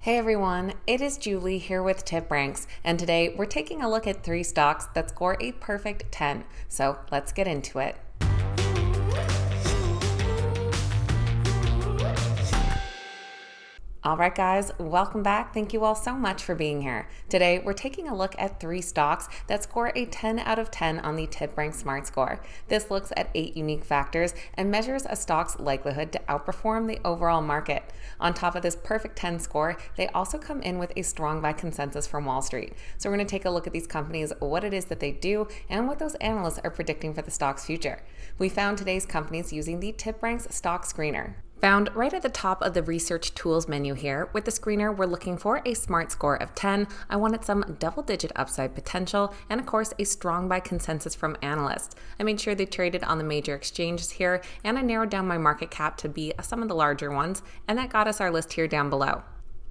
Hey everyone, it is Julie here with TipRanks, and today we're taking a look at 3 stocks that score a perfect 10. So let's get into it. Alright guys, welcome back. Thank you all so much for being here. Today we're taking a look at 3 stocks that score a 10 out of 10 on the TipRanks Smart Score. This looks at 8 unique factors and measures a stock's likelihood to outperform the overall market. On top of this perfect 10 score, they also come in with a strong buy consensus from Wall Street. So we're going to take a look at these companies, what it is that they do, and what those analysts are predicting for the stock's future. We found today's companies using the TipRanks Stock Screener. Found right at the top of the research tools menu here. With the screener, we're looking for a smart score of 10. I wanted some double-digit upside potential, and of course, a strong buy consensus from analysts. I made sure they traded on the major exchanges here, and I narrowed down my market cap to be some of the larger ones, and that got us our list here down below.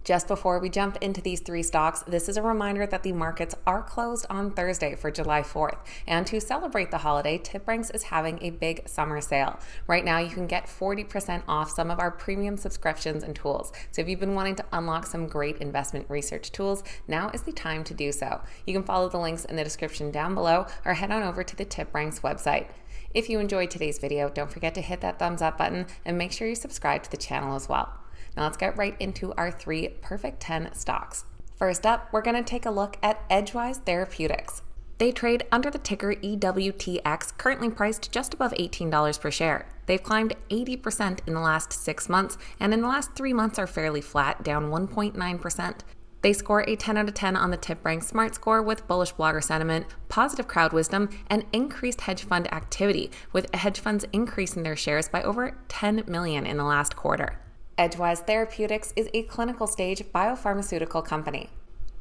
Just before we jump into these 3 stocks, this is a reminder that the markets are closed on Thursday for July 4th. And to celebrate the holiday, TipRanks is having a big summer sale. Right now, you can get 40% off some of our premium subscriptions and tools. So if you've been wanting to unlock some great investment research tools, now is the time to do so. You can follow the links in the description down below or head on over to the TipRanks website. If you enjoyed today's video, don't forget to hit that thumbs up button and make sure you subscribe to the channel as well. Now let's get right into our 3 perfect 10 stocks. First up, we're going to take a look at Edgewise Therapeutics. They trade under the ticker EWTX, currently priced just above $18 per share. They've climbed 80% in the last 6 months, and in the last 3 months are fairly flat, down 1.9%. They score a 10 out of 10 on the TipRanks Smart Score with bullish blogger sentiment, positive crowd wisdom, and increased hedge fund activity, with hedge funds increasing their shares by over 10 million in the last quarter. Edgewise Therapeutics is a clinical stage biopharmaceutical company.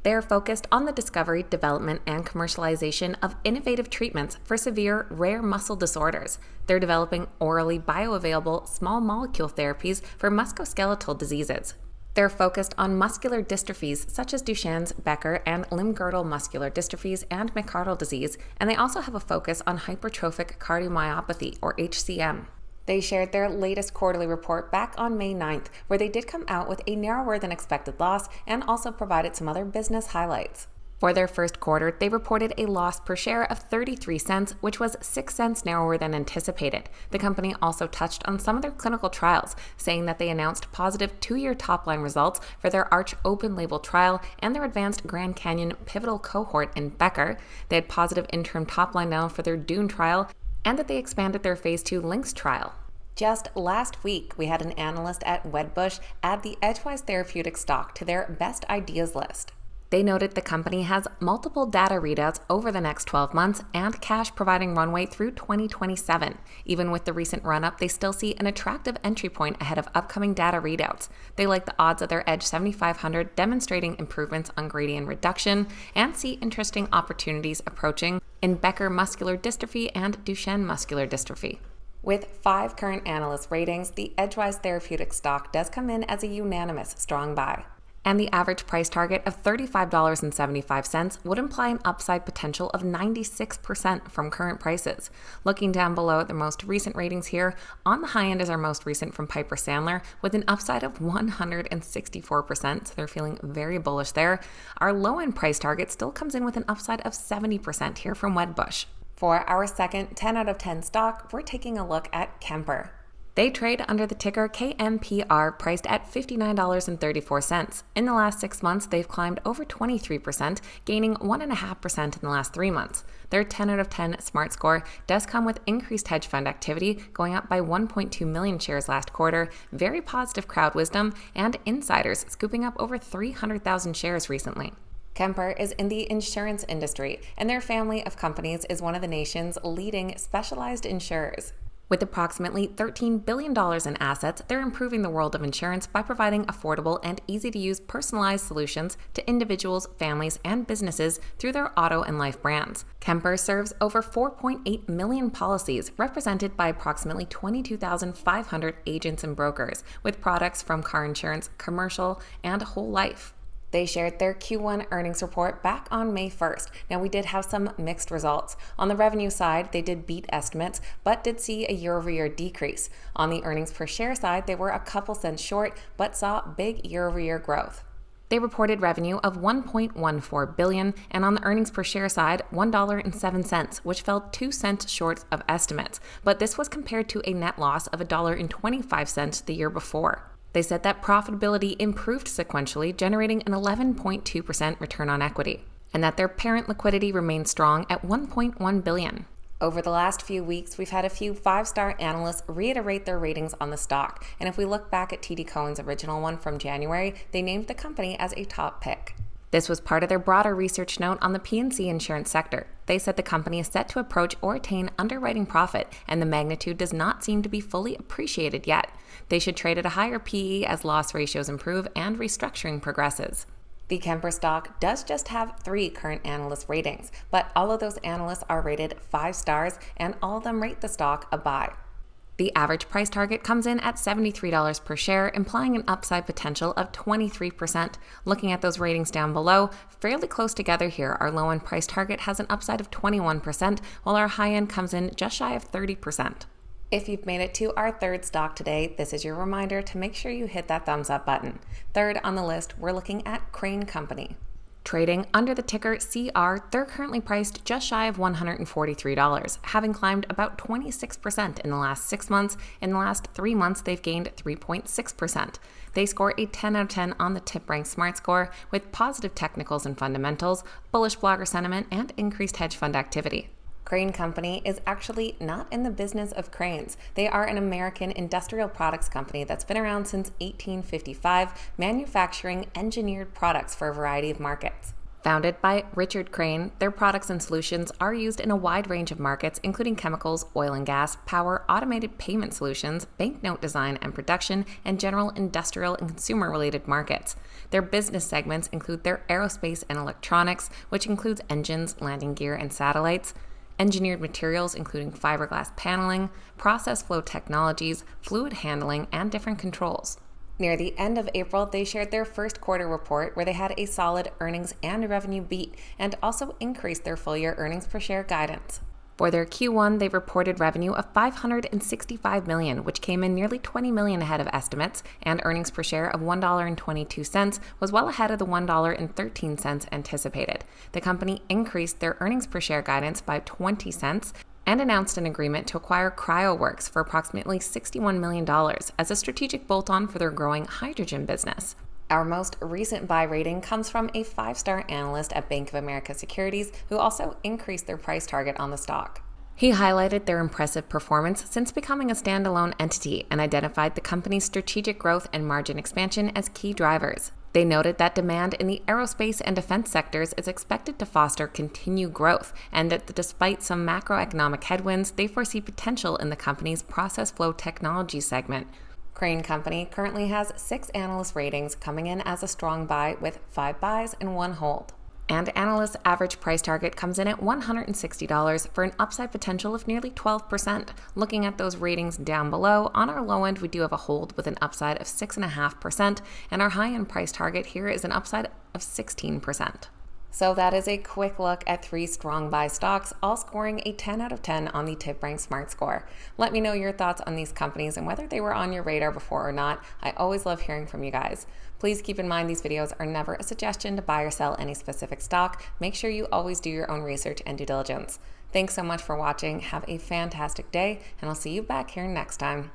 They are focused on the discovery, development, and commercialization of innovative treatments for severe rare muscle disorders. They're developing orally bioavailable small molecule therapies for musculoskeletal diseases. They're focused on muscular dystrophies such as Duchenne's, Becker, and limb-girdle muscular dystrophies and McArdle disease, and they also have a focus on hypertrophic cardiomyopathy, or HCM. They shared their latest quarterly report back on May 9th, where they did come out with a narrower than expected loss and also provided some other business highlights. For their first quarter, they reported a loss per share of 33 cents, which was 6 cents narrower than anticipated. The company also touched on some of their clinical trials, saying that they announced positive 2-year top-line results for their ARCH open-label trial and their advanced Grand Canyon pivotal cohort in Becker. They had positive interim top-line now for their Dune trial, and that they expanded their Phase 2 Lynx trial. Just last week, we had an analyst at Wedbush add the Edgewise Therapeutics stock to their best ideas list. They noted the company has multiple data readouts over the next 12 months and cash providing runway through 2027. Even with the recent run-up, they still see an attractive entry point ahead of upcoming data readouts. They like the odds of their Edge 7500 demonstrating improvements on gradient reduction and see interesting opportunities approaching in Becker muscular dystrophy and Duchenne muscular dystrophy. With 5 current analyst ratings, the Edgewise Therapeutics stock does come in as a unanimous strong buy. And the average price target of $35.75 would imply an upside potential of 96% from current prices. Looking down below at the most recent ratings here, on the high end is our most recent from Piper Sandler with an upside of 164%, so they're feeling very bullish there. Our low-end price target still comes in with an upside of 70% here from Wedbush. For our second 10 out of 10 stock, we're taking a look at Kemper. They trade under the ticker KMPR, priced at $59.34. In the last 6 months, they've climbed over 23%, gaining 1.5% in the last 3 months. Their 10 out of 10 Smart Score does come with increased hedge fund activity, going up by 1.2 million shares last quarter, very positive crowd wisdom, and insiders scooping up over 300,000 shares recently. Kemper is in the insurance industry, and their family of companies is one of the nation's leading specialized insurers. With approximately $13 billion in assets, they're improving the world of insurance by providing affordable and easy-to-use personalized solutions to individuals, families, and businesses through their auto and life brands. Kemper serves over 4.8 million policies, represented by approximately 22,500 agents and brokers, with products from car insurance, commercial, and whole life. They shared their Q1 earnings report back on May 1st. Now, we did have some mixed results. On the revenue side, they did beat estimates, but did see a year-over-year decrease. On the earnings per share side, they were a couple cents short, but saw big year-over-year growth. They reported revenue of $1.14 billion, and on the earnings per share side, $1.07, which fell 2 cents short of estimates. But this was compared to a net loss of $1.25 the year before. They said that profitability improved sequentially, generating an 11.2% return on equity, and that their parent liquidity remained strong at $1.1 billion. Over the last few weeks, we've had a few 5-star analysts reiterate their ratings on the stock, and if we look back at TD Cowen's original one from January, they named the company as a top pick. This was part of their broader research note on the P&C insurance sector. They said the company is set to approach or attain underwriting profit, and the magnitude does not seem to be fully appreciated yet. They should trade at a higher PE as loss ratios improve and restructuring progresses. The Kemper stock does just have 3 current analyst ratings, but all of those analysts are rated 5 stars, and all of them rate the stock a buy. The average price target comes in at $73 per share, implying an upside potential of 23%. Looking at those ratings down below, fairly close together here, our low-end price target has an upside of 21%, while our high-end comes in just shy of 30%. If you've made it to our third stock today, this is your reminder to make sure you hit that thumbs up button. Third on the list, we're looking at Crane Company. Trading under the ticker CR, they're currently priced just shy of $143, having climbed about 26% in the last 6 months. In the last 3 months, they've gained 3.6%. They score a 10 out of 10 on the TipRanks Smart Score with positive technicals and fundamentals, bullish blogger sentiment, and increased hedge fund activity. Crane Company is actually not in the business of cranes. They are an American industrial products company that's been around since 1855, manufacturing engineered products for a variety of markets. Founded by Richard Crane, their products and solutions are used in a wide range of markets, including chemicals, oil and gas, power, automated payment solutions, banknote design and production, and general industrial and consumer-related markets. Their business segments include their aerospace and electronics, which includes engines, landing gear, and satellites, engineered materials including fiberglass paneling, process flow technologies, fluid handling, and different controls. Near the end of April, they shared their first quarter report where they had a solid earnings and revenue beat and also increased their full-year earnings per share guidance. For their Q1, they reported revenue of $565 million, which came in nearly $20 million ahead of estimates, and earnings per share of $1.22 was well ahead of the $1.13 anticipated. The company increased their earnings per share guidance by 20 cents and announced an agreement to acquire CryoWorks for approximately $61 million as a strategic bolt-on for their growing hydrogen business. Our most recent buy rating comes from a 5-star analyst at Bank of America Securities who also increased their price target on the stock. He highlighted their impressive performance since becoming a standalone entity and identified the company's strategic growth and margin expansion as key drivers. They noted that demand in the aerospace and defense sectors is expected to foster continued growth, and that despite some macroeconomic headwinds, they foresee potential in the company's process flow technology segment. Crane Company currently has 6 analyst ratings, coming in as a strong buy with 5 buys and 1 hold. And analysts' average price target comes in at $160 for an upside potential of nearly 12%. Looking at those ratings down below, on our low end we do have a hold with an upside of 6.5%, and our high end price target here is an upside of 16%. So that is a quick look at 3 strong buy stocks, all scoring a 10 out of 10 on the TipRanks Smart Score. Let me know your thoughts on these companies and whether they were on your radar before or not. I always love hearing from you guys. Please keep in mind these videos are never a suggestion to buy or sell any specific stock. Make sure you always do your own research and due diligence. Thanks so much for watching. Have a fantastic day, and I'll see you back here next time.